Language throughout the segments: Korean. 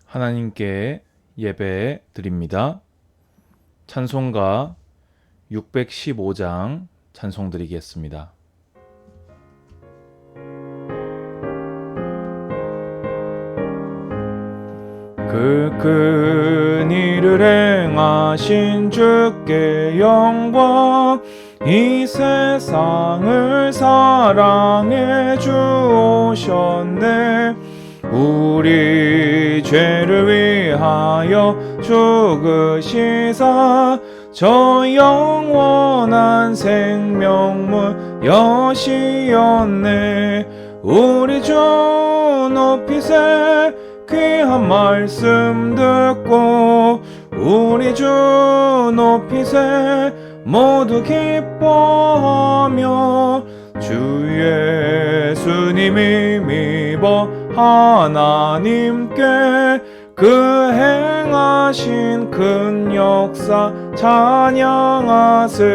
하나님께 예배 드립니다. 찬송가 615장 찬송 드리겠습니다. 그 큰 일을 행하신 주께 영광, 이 세상을 사랑해 주오셨네. 우리 죄를 위하여 죽으시사 저 영원한 생명문 여시었네. 우리 주 높이세 귀한 말씀 듣고 우리 주 높이세 모두 기뻐하며 주 예수님이 믿어 하나님께 그 행하신 큰 역사 찬양하세.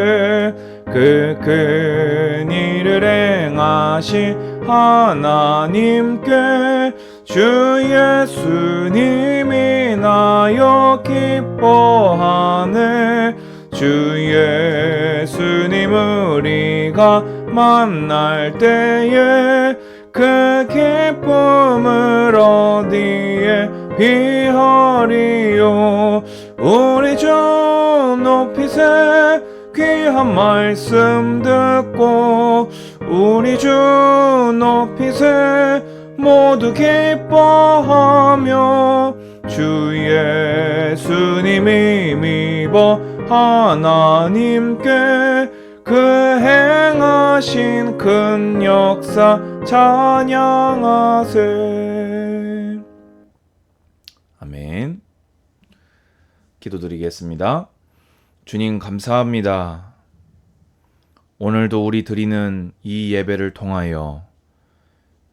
그 큰 일을 행하신 하나님께 주 예수님이 나여 기뻐하네. 주 예수님 우리가 만날 때에 그 기쁨을 어디에 비하리요. 우리 주 높이세 귀한 말씀 듣고 우리 주 높이세 모두 기뻐하며 주 예수님이 믿어 하나님께 그 행하신 큰 역사 찬양하세. 아멘. 기도드리겠습니다. 주님 감사합니다. 오늘도 우리 드리는 이 예배를 통하여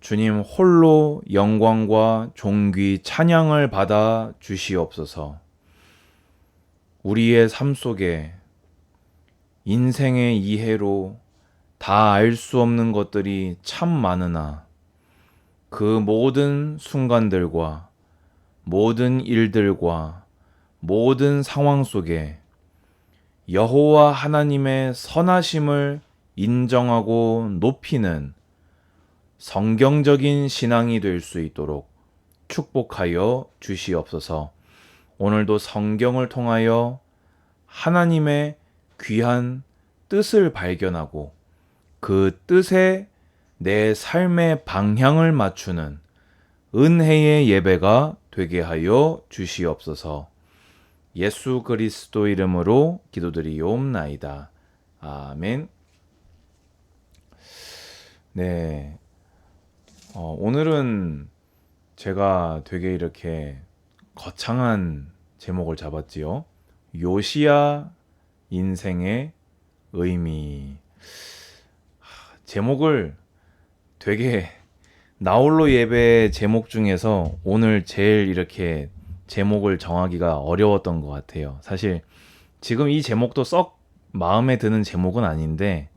주님 홀로 영광과 존귀 찬양을 받아 주시옵소서. 우리의 삶 속에 인생의 이해로 다 알 수 없는 것들이 참 많으나 그 모든 순간들과 모든 일들과 모든 상황 속에 여호와 하나님의 선하심을 인정하고 높이는 성경적인 신앙이 될 수 있도록 축복하여 주시옵소서. 오늘도 성경을 통하여 하나님의 귀한 뜻을 발견하고 그 뜻에 내 삶의 방향을 맞추는 은혜의 예배가 되게 하여 주시옵소서. 예수 그리스도 이름으로 기도드리옵나이다. 아멘. 네. 오늘은 제가 되게 이렇게 거창한 제목을 잡았지요. 요시야 인생의 의미. 제목을 되게 나홀로 예배 제목 중에서 오늘 제일 이렇게 제목을 정하기가 어려웠던 것 같아요. 사실 지금 이 제목도 썩 마음에 드는 제목은 아닌데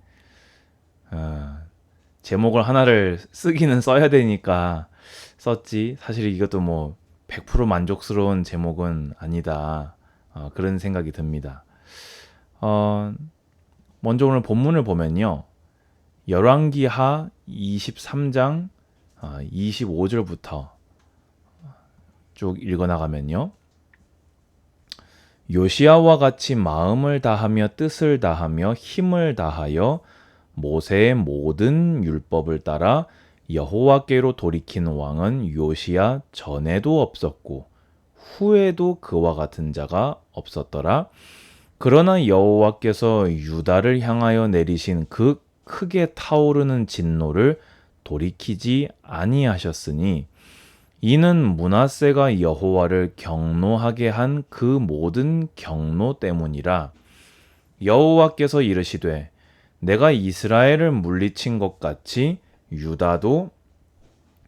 제목을 하나를 쓰기는 써야 되니까 썼지. 사실 이것도 뭐 100% 만족스러운 제목은 아니다. 그런 생각이 듭니다. 먼저 오늘 본문을 보면요. 열왕기하 23장 25절부터 쭉 읽어나가면요. 요시야와 같이 마음을 다하며 뜻을 다하며 힘을 다하여 모세의 모든 율법을 따라 여호와께로 돌이킨 왕은 요시야 전에도 없었고 후에도 그와 같은 자가 없었더라. 그러나 여호와께서 유다를 향하여 내리신 그 크게 타오르는 진노를 돌이키지 아니하셨으니 이는 므낫세가 여호와를 경노하게 한 그 모든 경노 때문이라. 여호와께서 이르시되 내가 이스라엘을 물리친 것 같이 유다도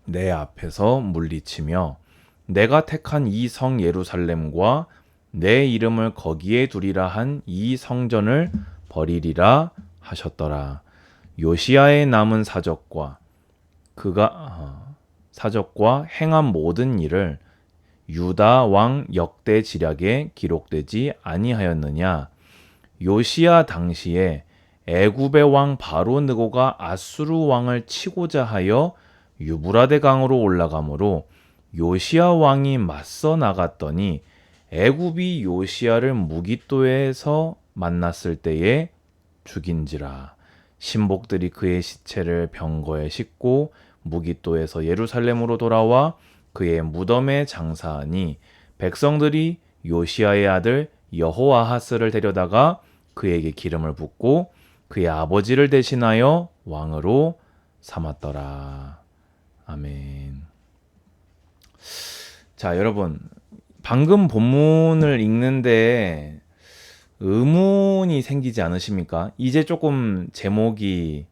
내 앞에서 물리치며 내가 택한 이 성 예루살렘과 내 이름을 거기에 두리라 한 이 성전을 버리리라 하셨더라. 요시야의 남은 사적과 그가 사적과 행한 모든 일을 유다 왕 역대 지략에 기록되지 아니하였느냐? 요시야 당시에 애굽의 왕 바로 느고가 아수르 왕을 치고자 하여 유브라데 강으로 올라가므로 요시야 왕이 맞서 나갔더니 애굽이 요시야를 무깃도에서 만났을 때에 죽인지라. 신복들이 그의 시체를 병거에 싣고 무깃도에서 예루살렘으로 돌아와 그의 무덤에 장사하니 백성들이 요시야의 아들 여호아하스를 데려다가 그에게 기름을 붓고 그의 아버지를 대신하여 왕으로 삼았더라. 아멘. 자, 여러분, 방금 본문을 읽는데 의문이 생기지 않으십니까? 이제 조금 제목이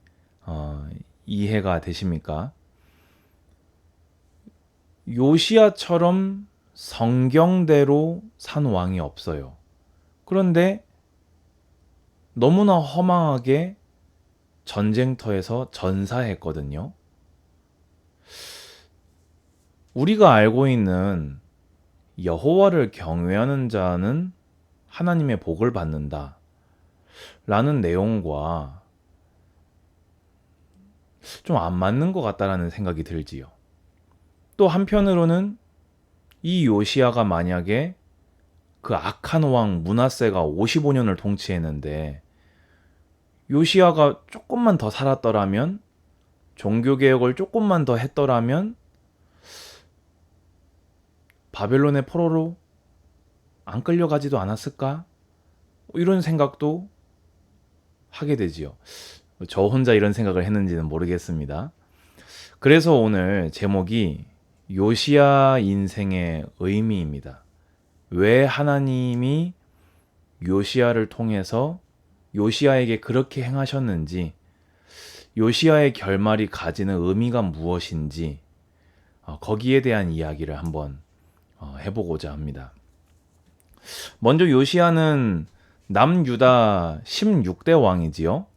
이해가 되십니까? 요시야처럼 성경대로 산 왕이 없어요. 그런데 너무나 허망하게 전쟁터에서 전사했거든요. 우리가 알고 있는 여호와를 경외하는 자는 하나님의 복을 받는다 라는 내용과 좀 안 맞는 것 같다라는 생각이 들지요. 또 한편으로는 이 요시야가 만약에 그 악한 왕 므낫세가 55년을 통치했는데 요시야가 조금만 더 살았더라면, 종교개혁을 조금만 더 했더라면 바벨론의 포로로 안 끌려가지도 않았을까? 이런 생각도 하게 되지요. 저 혼자 이런 생각을 했는지는 모르겠습니다. 그래서 오늘 제목이 요시야 인생의 의미입니다. 왜 하나님이 요시야를 통해서 요시야에게 그렇게 행하셨는지, 요시야의 결말이 가지는 의미가 무엇인지, 거기에 대한 이야기를 한번 해보고자 합니다. 먼저 요시야는 남유다 16대 왕이지요.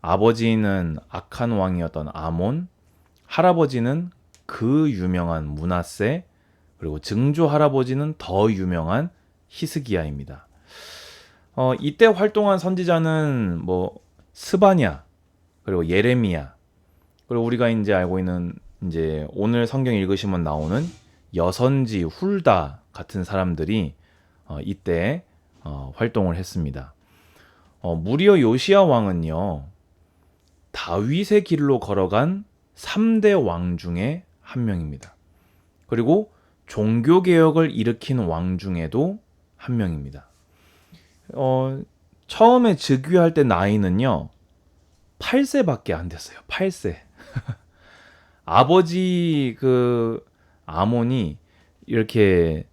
아버지는 악한 왕이었던 아몬, 할아버지는 그 유명한 므낫세, 그리고 증조 할아버지는 더 유명한 히스기야입니다. 이때 활동한 선지자는 스바냐, 그리고 예레미야, 그리고 우리가 이제 알고 있는 이제 오늘 성경 읽으시면 나오는 여선지, 훌다 같은 사람들이 이때 활동을 했습니다. 무리어 요시야 왕은요, 다윗의 길로 걸어간 3대 왕 중에 한 명입니다. 그리고 종교개혁을 일으킨 왕 중에도 한 명입니다. 처음에 즉위할 때 나이는요 8세밖에 안 됐어요. 8세. 아버지 그 아몬이 이렇게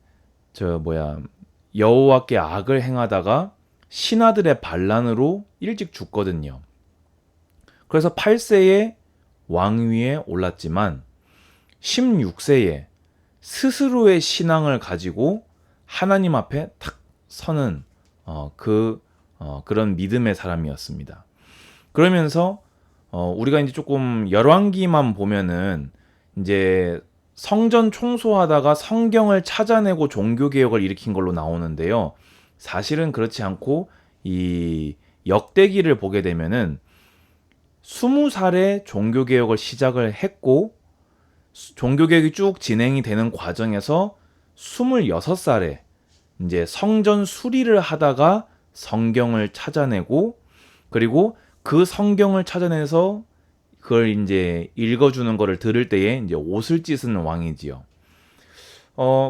여호와께 악을 행하다가 신하들의 반란으로 일찍 죽거든요. 그래서 8세에 왕위에 올랐지만 16세에 스스로의 신앙을 가지고 하나님 앞에 탁 서는 그런 믿음의 사람이었습니다. 그러면서 우리가 이제 조금 열왕기만 보면은 이제 성전 청소하다가 성경을 찾아내고 종교개혁을 일으킨 걸로 나오는데요. 사실은 그렇지 않고 이 역대기를 보게 되면은 20살에 종교개혁을 시작을 했고 종교개혁이 쭉 진행이 되는 과정에서 26살에 이제 성전 수리를 하다가 성경을 찾아내고, 그리고 그 성경을 찾아내서 그걸 이제 읽어주는 거를 들을 때에 이제 옷을 찢은 왕이지요.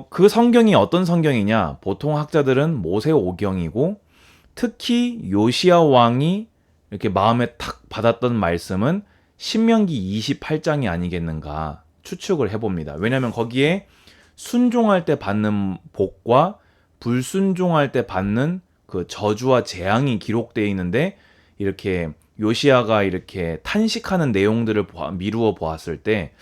그 성경이 어떤 성경이냐? 보통 학자들은 모세오경이고, 특히 요시야 왕이 이렇게 마음에 탁 받았던 말씀은 신명기 28장이 아니겠는가 추측을 해봅니다. 왜냐하면 거기에 순종할 때 받는 복과 불순종할 때 받는 그 저주와 재앙이 기록되어 있는데, 이렇게 요시야가 이렇게 탄식하는 내용들을 미루어 보았을 때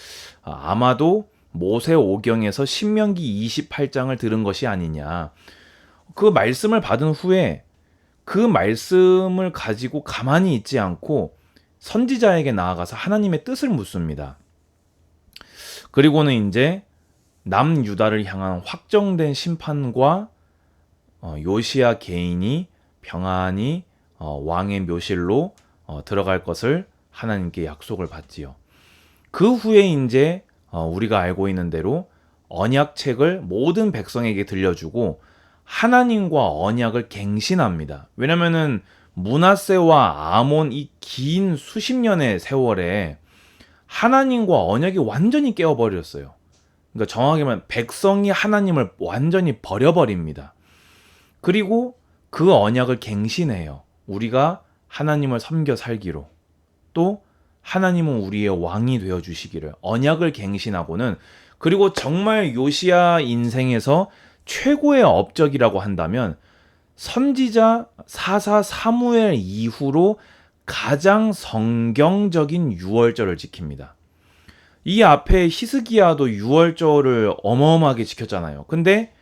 아마도 모세오경에서 신명기 28장을 들은 것이 아니냐. 그 말씀을 받은 후에 그 말씀을 가지고 가만히 있지 않고 선지자에게 나아가서 하나님의 뜻을 묻습니다. 그리고는 이제 남유다를 향한 확정된 심판과 요시야 개인이 평안히 왕의 묘실로 들어갈 것을 하나님께 약속을 받지요. 그 후에 이제 우리가 알고 있는 대로 언약책을 모든 백성에게 들려주고 하나님과 언약을 갱신합니다. 왜냐면은 므낫세와 아몬 이 긴 수십 년의 세월에 하나님과 언약이 완전히 깨어버렸어요. 그러니까 정확히 말하면 백성이 하나님을 완전히 버려버립니다. 그리고 그 언약을 갱신해요. 우리가 하나님을 섬겨 살기로. 또 하나님은 우리의 왕이 되어 주시기를 언약을 갱신하고는, 그리고 정말 요시야 인생에서 최고의 업적이라고 한다면 선지자 사사 사무엘 이후로 가장 성경적인 유월절을 지킵니다. 이 앞에 히스기야도 유월절을 어마어마하게 지켰잖아요. 근데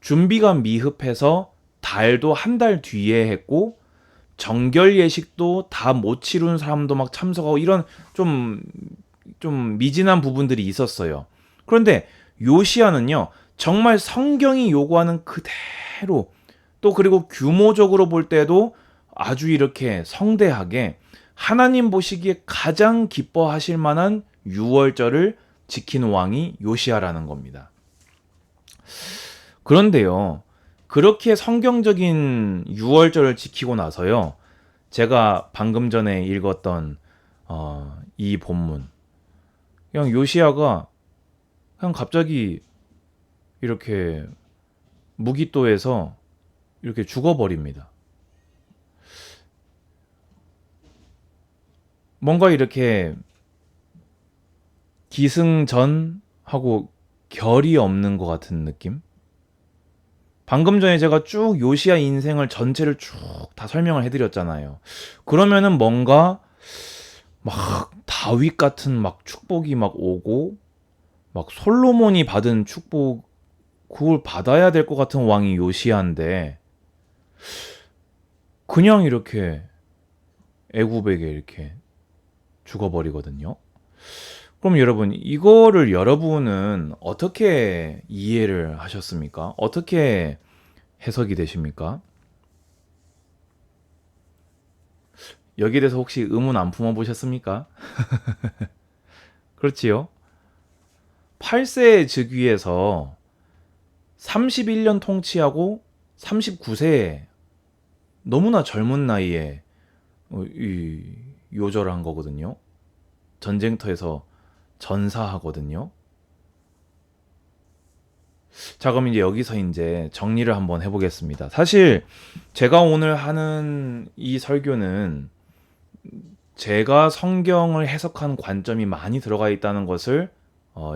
준비가 미흡해서 달도 한 달 뒤에 했고 정결 예식도 다 못 치룬 사람도 막 참석하고 이런 좀 미진한 부분들이 있었어요. 그런데 요시야는요, 정말 성경이 요구하는 그대로, 또 그리고 규모적으로 볼 때도 아주 이렇게 성대하게 하나님 보시기에 가장 기뻐하실 만한 유월절을 지킨 왕이 요시야라는 겁니다. 그런데요, 그렇게 성경적인 유월절을 지키고 나서요, 제가 방금 전에 읽었던 이 본문, 그냥 요시야가 그냥 갑자기 이렇게 무기또에서 이렇게 죽어버립니다. 뭔가 이렇게 기승전하고 결이 없는 것 같은 느낌? 방금 전에 제가 쭉 요시야 인생을 전체를 쭉 다 설명을 해드렸잖아요. 그러면은 뭔가 막 다윗 같은 막 축복이 막 오고, 막 솔로몬이 받은 축복 그걸 받아야 될 것 같은 왕이 요시야인데 그냥 이렇게 애굽에게 이렇게 죽어버리거든요. 그럼 여러분, 이거를 여러분은 어떻게 이해를 하셨습니까? 어떻게 해석이 되십니까? 여기에 대해서 혹시 의문 안 품어보셨습니까? 그렇지요? 8세 즉위에서 31년 통치하고 39세에 너무나 젊은 나이에 요절한 거거든요. 전쟁터에서 전사하거든요. 자, 그럼 이제 여기서 이제 정리를 한번 해보겠습니다. 사실 제가 오늘 하는 이 설교는 제가 성경을 해석한 관점이 많이 들어가 있다는 것을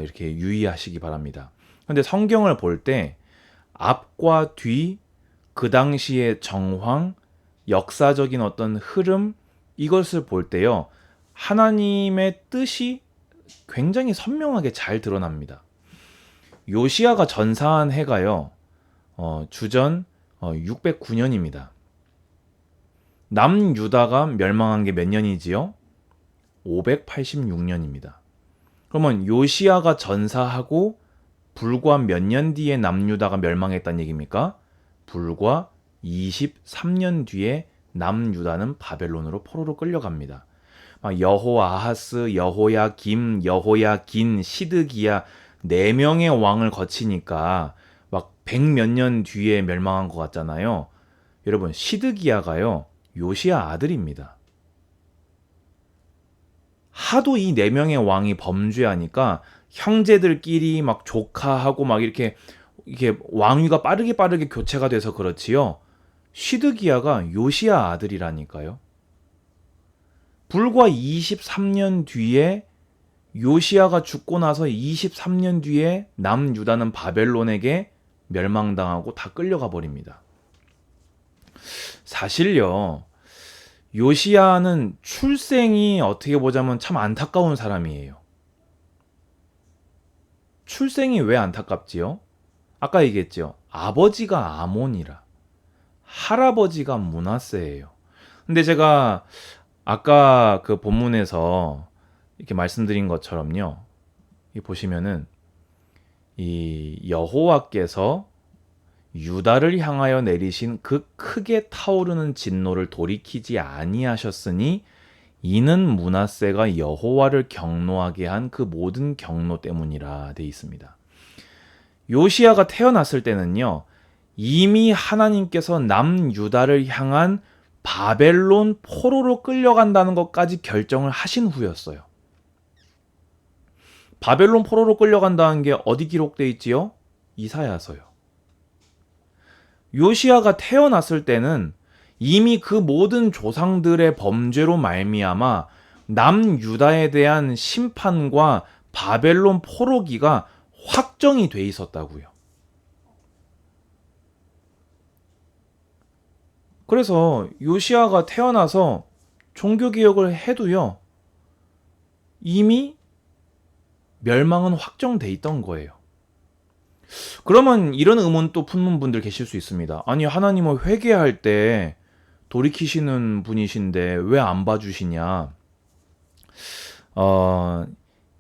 이렇게 유의하시기 바랍니다. 근데 성경을 볼 때 앞과 뒤, 그 당시의 정황, 역사적인 어떤 흐름, 이것을 볼 때요, 하나님의 뜻이 굉장히 선명하게 잘 드러납니다. 요시야가 전사한 해가요, 주전 609년입니다. 남유다가 멸망한 게 몇 년이지요? 586년입니다. 그러면 요시야가 전사하고 불과 몇 년 뒤에 남유다가 멸망했다는 얘기입니까? 불과 23년 뒤에 남유다는 바벨론으로 포로로 끌려갑니다. 여호아하스, 여호야김, 여호야긴, 시드기야 4명의 왕을 거치니까 막 100몇 년 뒤에 멸망한 것 같잖아요. 여러분, 시드기야가요, 요시야 아들입니다. 하도 이 4명의 왕이 범죄하니까 형제들끼리 막 조카하고 막 이렇게 왕위가 빠르게 교체가 돼서 그렇지요. 시드기야가 요시야 아들이라니까요. 불과 23년 뒤에, 요시야가 죽고 나서 23년 뒤에 남유다는 바벨론에게 멸망당하고 다 끌려가 버립니다. 사실요, 요시야는 출생이 어떻게 보자면 참 안타까운 사람이에요. 출생이 왜 안타깝지요? 아까 얘기했죠. 아버지가 아몬이라, 할아버지가 므낫세예요. 근데 제가 아까 그 본문에서 이렇게 말씀드린 것처럼요, 이 보시면은 이 여호와께서 유다를 향하여 내리신 그 크게 타오르는 진노를 돌이키지 아니하셨으니 이는 므낫세가 여호와를 경노하게 한 그 모든 경노 때문이라 돼 있습니다. 요시야가 태어났을 때는요, 이미 하나님께서 남유다를 향한 바벨론 포로로 끌려간다는 것까지 결정을 하신 후였어요. 바벨론 포로로 끌려간다는 게 어디 기록돼 있지요? 이사야서요. 요시야가 태어났을 때는 이미 그 모든 조상들의 범죄로 말미암아 남유다에 대한 심판과 바벨론 포로기가 확정이 돼 있었다고요. 그래서 요시야가 태어나서 종교개혁을 해도요, 이미 멸망은 확정돼 있던 거예요. 그러면 이런 의문 또 품는 분들 계실 수 있습니다. 아니, 하나님은 회개할 때 돌이키시는 분이신데 왜 안 봐주시냐?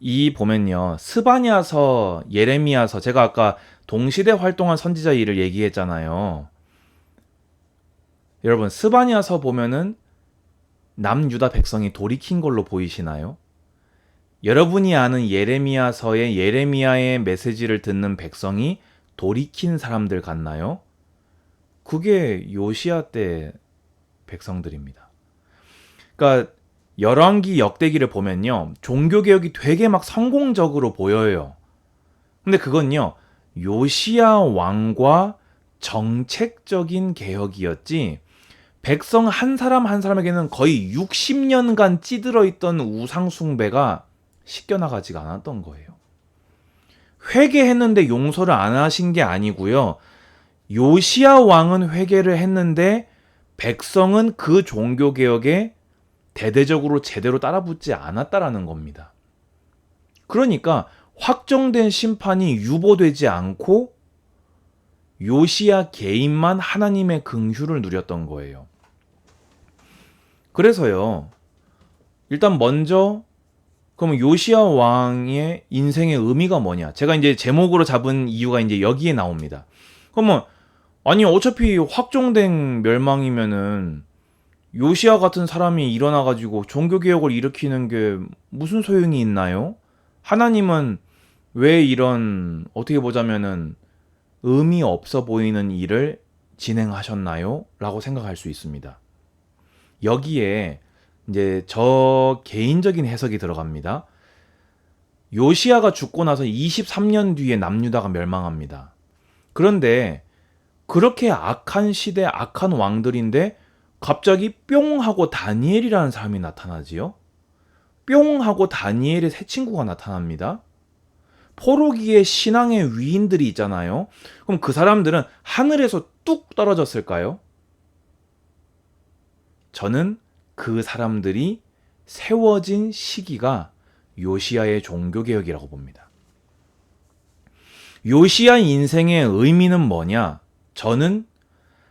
이 보면요, 스바냐서, 예레미야서, 제가 아까 동시대 활동한 선지자 일을 얘기했잖아요. 여러분, 스바냐서 보면은 남유다 백성이 돌이킨 걸로 보이시나요? 여러분이 아는 예레미야서의 예레미야의 메시지를 듣는 백성이 돌이킨 사람들 같나요? 그게 요시야 때 백성들입니다. 그러니까 열왕기 역대기를 보면요, 종교개혁이 되게 막 성공적으로 보여요. 근데 그건요, 요시야 왕과 정책적인 개혁이었지, 백성 한 사람 한 사람에게는 거의 60년간 찌들어 있던 우상 숭배가 씻겨나가지가 않았던 거예요. 회개했는데 용서를 안 하신 게 아니고요, 요시야 왕은 회개를 했는데 백성은 그 종교개혁에 대대적으로 제대로 따라붙지 않았다라는 겁니다. 그러니까 확정된 심판이 유보되지 않고 요시야 개인만 하나님의 긍휼을 누렸던 거예요. 그래서요, 일단 먼저 그럼 요시야 왕의 인생의 의미가 뭐냐? 제가 이제 제목으로 잡은 이유가 이제 여기에 나옵니다. 그러면 아니, 어차피 확정된 멸망이면은 요시야 같은 사람이 일어나가지고 종교개혁을 일으키는 게 무슨 소용이 있나요? 하나님은 왜 이런, 어떻게 보자면은 의미 없어 보이는 일을 진행하셨나요? 라고 생각할 수 있습니다. 여기에 이제 저 개인적인 해석이 들어갑니다. 요시야가 죽고 나서 23년 뒤에 남유다가 멸망합니다. 그런데 그렇게 악한 시대, 악한 왕들인데 갑자기 뿅 하고 다니엘이라는 사람이 나타나지요. 뿅 하고 다니엘의 새 친구가 나타납니다. 포로기의 신앙의 위인들이 있잖아요. 그럼 그 사람들은 하늘에서 뚝 떨어졌을까요? 저는 그 사람들이 세워진 시기가 요시야의 종교개혁이라고 봅니다. 요시야 인생의 의미는 뭐냐? 저는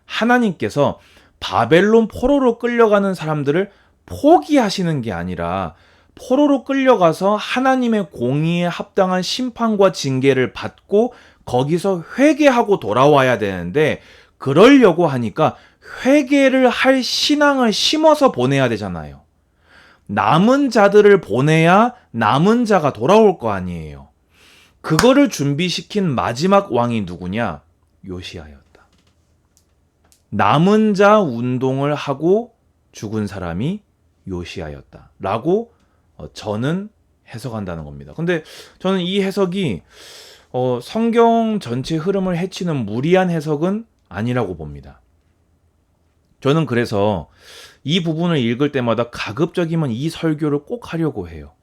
하나님께서 바벨론 포로로 끌려가는 사람들을 포기하시는 게 아니라 포로로 끌려가서 하나님의 공의에 합당한 심판과 징계를 받고 거기서 회개하고 돌아와야 되는데, 그러려고 하니까 회개를 할 신앙을 심어서 보내야 되잖아요. 남은 자들을 보내야 남은 자가 돌아올 거 아니에요. 그거를 준비시킨 마지막 왕이 누구냐? 요시야였다. 남은 자 운동을 하고 죽은 사람이 요시야였다 라고 저는 해석한다는 겁니다. 근데 저는 이 해석이 성경 전체 흐름을 해치는 무리한 해석은 아니라고 봅니다. 저는 그래서 이 부분을 읽을 때마다 가급적이면 이 설교를 꼭 하려고 해요.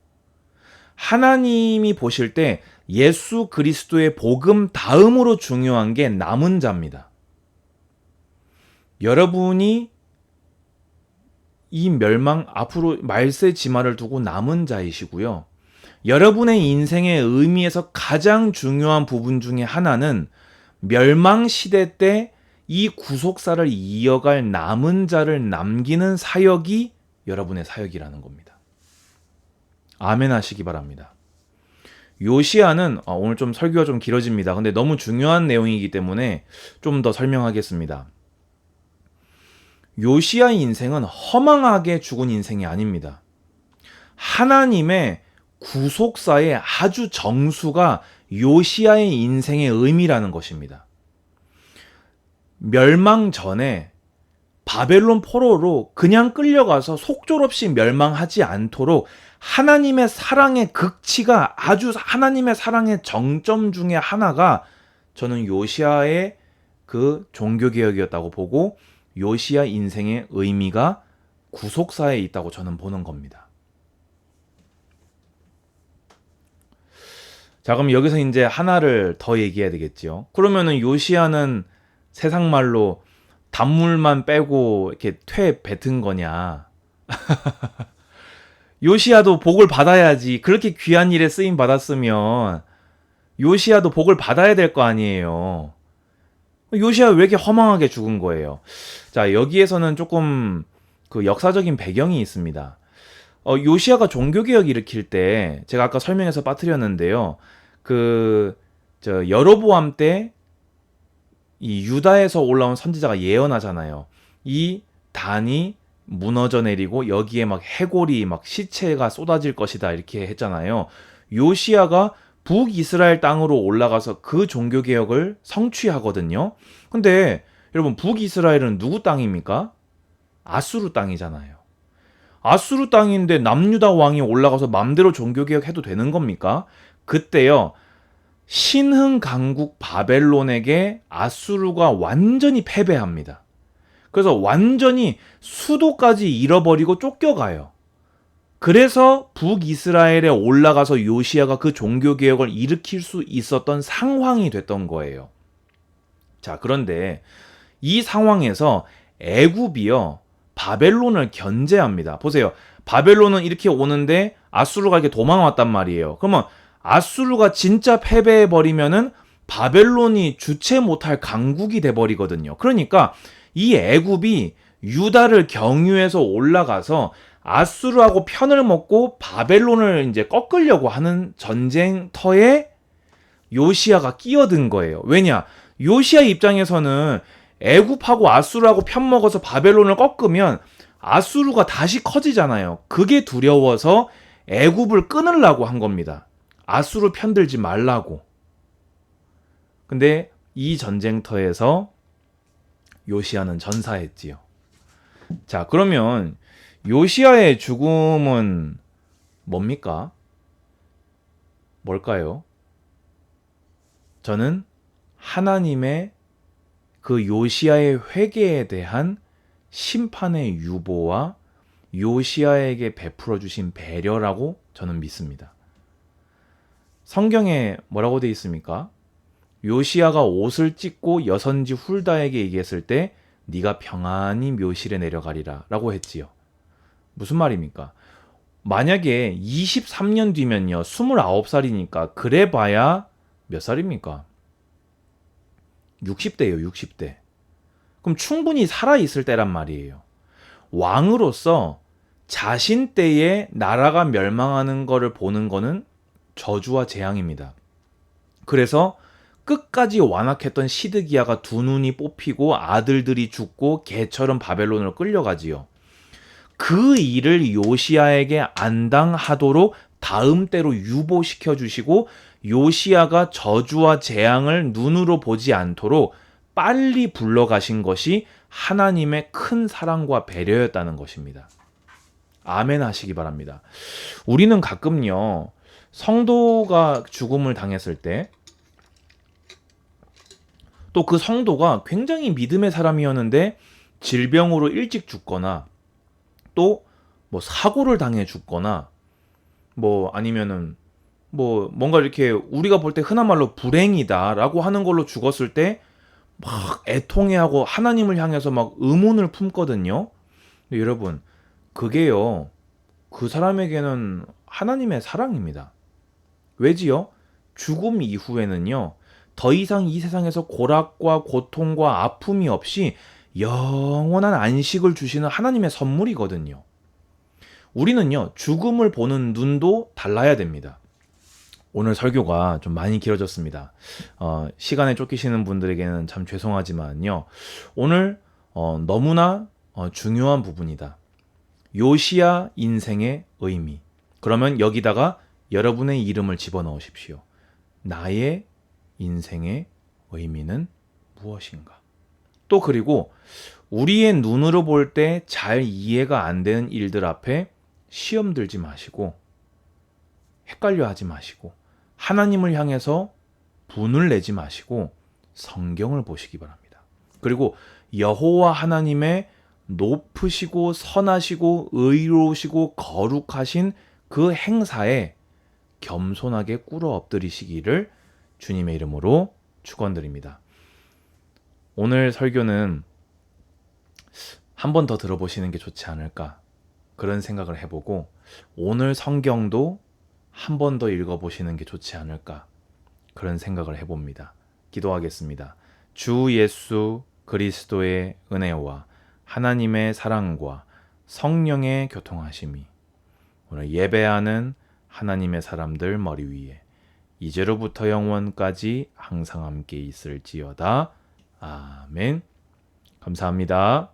하나님이 보실 때 예수 그리스도의 복음 다음으로 중요한 게 남은 자입니다. 여러분이 이 멸망, 앞으로 말세 지마를 두고 남은 자이시고요. 여러분의 인생의 의미에서 가장 중요한 부분 중에 하나는 멸망 시대 때 이 구속사를 이어갈 남은 자를 남기는 사역이 여러분의 사역이라는 겁니다. 아멘 하시기 바랍니다. 요시야는 오늘 좀 설교가 좀 길어집니다. 근데 너무 중요한 내용이기 때문에 좀 더 설명하겠습니다. 요시야의 인생은 허망하게 죽은 인생이 아닙니다. 하나님의 구속사의 아주 정수가 요시야의 인생의 의미라는 것입니다. 멸망 전에 바벨론 포로로 그냥 끌려가서 속절없이 멸망하지 않도록 하나님의 사랑의 극치가 아주 하나님의 사랑의 정점 중에 하나가 저는 요시야의 그 종교개혁이었다고 보고 요시야 인생의 의미가 구속사에 있다고 저는 보는 겁니다. 자, 그럼 여기서 이제 하나를 더 얘기해야 되겠지요. 그러면은 요시야는 세상 말로 단물만 빼고 이렇게 퇴 뱉은 거냐? 요시야도 복을 받아야지. 그렇게 귀한 일에 쓰임 받았으면 요시야도 복을 받아야 될 거 아니에요. 요시야 왜 이렇게 허망하게 죽은 거예요? 자, 여기에서는 조금 그 역사적인 배경이 있습니다. 요시야가 종교개혁 일으킬 때 제가 아까 설명해서 빠뜨렸는데요. 여로보암 때 이 유다에서 올라온 선지자가 예언하잖아요. 이 단이 무너져 내리고 여기에 막 해골이 막 시체가 쏟아질 것이다 이렇게 했잖아요. 요시야가 북이스라엘 땅으로 올라가서 그 종교개혁을 성취하거든요. 근데 여러분 북이스라엘은 누구 땅입니까? 아수르 땅이잖아요. 아수르 땅인데 남유다 왕이 올라가서 맘대로 종교개혁해도 되는 겁니까? 그때요. 신흥 강국 바벨론에게 아수르가 완전히 패배합니다. 그래서 완전히 수도까지 잃어버리고 쫓겨가요. 그래서 북이스라엘에 올라가서 요시야가 그 종교개혁을 일으킬 수 있었던 상황이 됐던 거예요. 자, 그런데 이 상황에서 애굽이요 바벨론을 견제합니다. 보세요. 바벨론은 이렇게 오는데 아수르가 이렇게 도망왔단 말이에요. 그러면 아수르가 진짜 패배해버리면은 바벨론이 주체 못할 강국이 돼버리거든요. 그러니까 이 애굽이 유다를 경유해서 올라가서 아수르하고 편을 먹고 바벨론을 이제 꺾으려고 하는 전쟁터에 요시야가 끼어든 거예요. 왜냐? 요시야 입장에서는 애굽하고 아수르하고 편 먹어서 바벨론을 꺾으면 아수르가 다시 커지잖아요. 그게 두려워서 애굽을 끊으려고 한 겁니다. 아수르 편들지 말라고. 근데 이 전쟁터에서 요시야는 전사했지요. 자, 그러면 요시야의 죽음은 뭡니까? 뭘까요? 저는 하나님의 그 요시야의 회개에 대한 심판의 유보와 요시야에게 베풀어 주신 배려라고 저는 믿습니다. 성경에 뭐라고 되어 있습니까? 요시야가 옷을 찢고 여선지 훌다에게 얘기했을 때 네가 평안히 묘실에 내려가리라 라고 했지요. 무슨 말입니까? 만약에 23년 뒤면요 29살이니까 그래봐야 몇 살입니까? 60대예요. 60대. 그럼 충분히 살아있을 때란 말이에요. 왕으로서 자신 때에 나라가 멸망하는 거를 보는 거는 저주와 재앙입니다. 그래서 끝까지 완악했던 시드기야가 두 눈이 뽑히고 아들들이 죽고 개처럼 바벨론으로 끌려가지요. 그 일을 요시야에게 안 당하도록 다음 때로 유보시켜 주시고 요시야가 저주와 재앙을 눈으로 보지 않도록 빨리 불러가신 것이 하나님의 큰 사랑과 배려였다는 것입니다. 아멘 하시기 바랍니다. 우리는 가끔요 성도가 죽음을 당했을 때 또 그 성도가 굉장히 믿음의 사람이었는데 질병으로 일찍 죽거나 또 뭐 사고를 당해 죽거나 뭐 아니면은 뭐 뭔가 이렇게 우리가 볼 때 흔한 말로 불행이다라고 하는 걸로 죽었을 때 막 애통해하고 하나님을 향해서 막 의문을 품거든요. 근데 여러분 그게요 그 사람에게는 하나님의 사랑입니다. 왜지요? 죽음 이후에는요 더 이상 이 세상에서 고락과 고통과 아픔이 없이 영원한 안식을 주시는 하나님의 선물이거든요. 우리는요 죽음을 보는 눈도 달라야 됩니다. 오늘 설교가 좀 많이 길어졌습니다. 시간에 쫓기시는 분들에게는 참 죄송하지만요. 오늘 너무나 중요한 부분이다. 요시야 인생의 의미. 그러면 여기다가 여러분의 이름을 집어넣으십시오. 나의 인생의 의미는 무엇인가? 또 그리고 우리의 눈으로 볼 때 잘 이해가 안 되는 일들 앞에 시험 들지 마시고 헷갈려 하지 마시고 하나님을 향해서 분을 내지 마시고 성경을 보시기 바랍니다. 그리고 여호와 하나님의 높으시고 선하시고 의로우시고 거룩하신 그 행사에 겸손하게 꿇어 엎드리시기를 주님의 이름으로 축원드립니다. 오늘 설교는 한 번 더 들어보시는 게 좋지 않을까 그런 생각을 해보고 오늘 성경도 한 번 더 읽어보시는 게 좋지 않을까 그런 생각을 해봅니다. 기도하겠습니다. 주 예수 그리스도의 은혜와 하나님의 사랑과 성령의 교통하심이 오늘 예배하는 하나님의 사람들 머리 위에 이제로부터 영원까지 항상 함께 있을지어다. 아멘. 감사합니다.